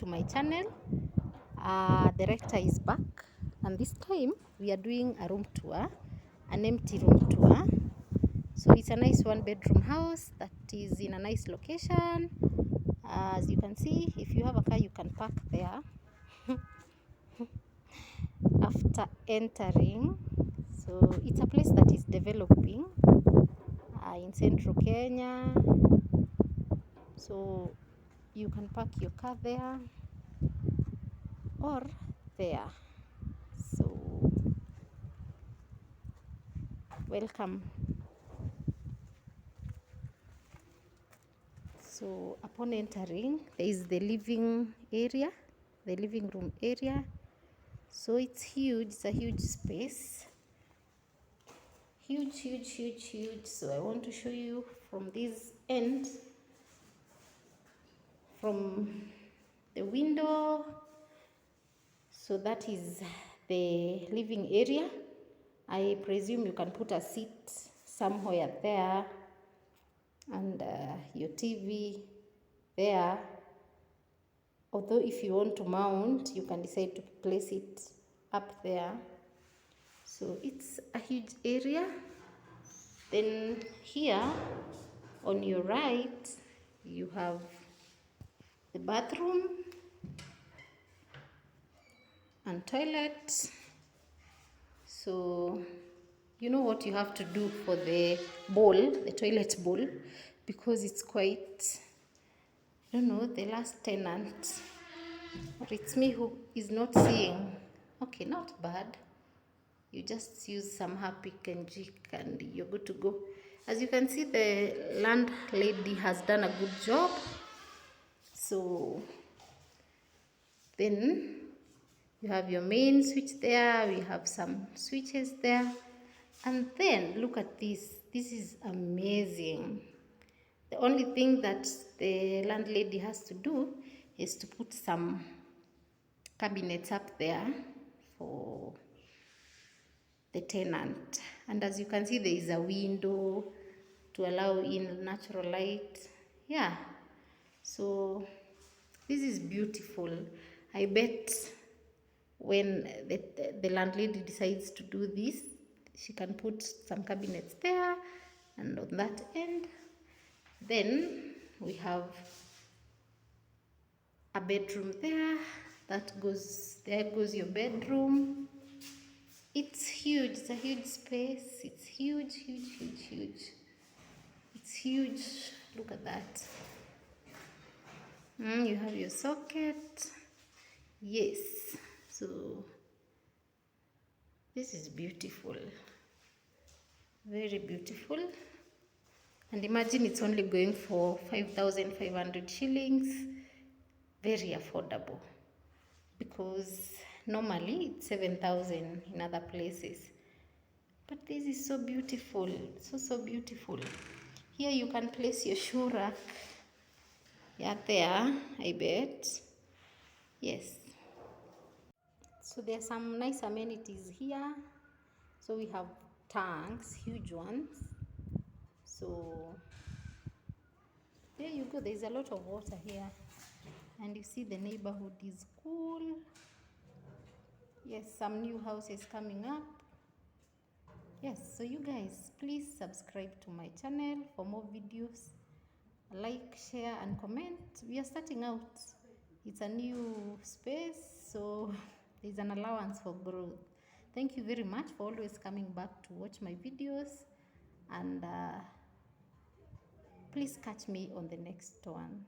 to my channel. The rector is back, and this time we are doing a room tour, an empty room tour. So it's a nice one-bedroom house that is in a nice location. As you can see, if you have a car, you can park there. After entering, so it's a place that is developing in central Kenya. So you can park your car there or there. So welcome. So upon entering, there is the living area, the living room area. So it's huge, it's a huge space. Huge. So I want to show you from this end, from the window. So that is the living area. I presume you can put a seat somewhere there, and your TV there. Although if you want to mount, you can decide to place it up there. So it's a huge area. Then here on your right, you have the bathroom and toilet. So you know what you have to do for the bowl, the toilet bowl, because it's quite, I don't know, the last tenant, or it's me who is not seeing. Okay, not bad. You just use some Harpic and Jik and you're good to go. As you can see, the landlady has done a good job. So then you have your main switch there. We have some switches there. And then look at this. This is amazing. The only thing that the landlady has to do is to put some cabinets up there for the tenant. And as you can see, there is a window to allow in natural light. Yeah, so this is beautiful. I bet when the landlady decides to do this, she can put some cabinets there, and on that end, then we have a bedroom there. There goes your bedroom. It's huge. It's a huge space. It's huge. It's huge. Look at that. You have your socket. Yes. So this is beautiful. Very beautiful. And imagine it's only going for 5,500 shillings. Very affordable. Because normally it's 7,000 in other places. But this is so beautiful. So beautiful. Here you can place your shoe rack. Yeah, there, I bet. Yes. So there are some nice amenities here. So we have tanks, huge ones. So there you go. There's a lot of water here. And you see the neighborhood is cool. Yes, some new houses coming up. Yes, so you guys, please subscribe to my channel for more videos. Like, share, and comment. We are starting out. It's a new space, so there's an allowance for growth. Thank you very much for always coming back to watch my videos, and please catch me on the next one.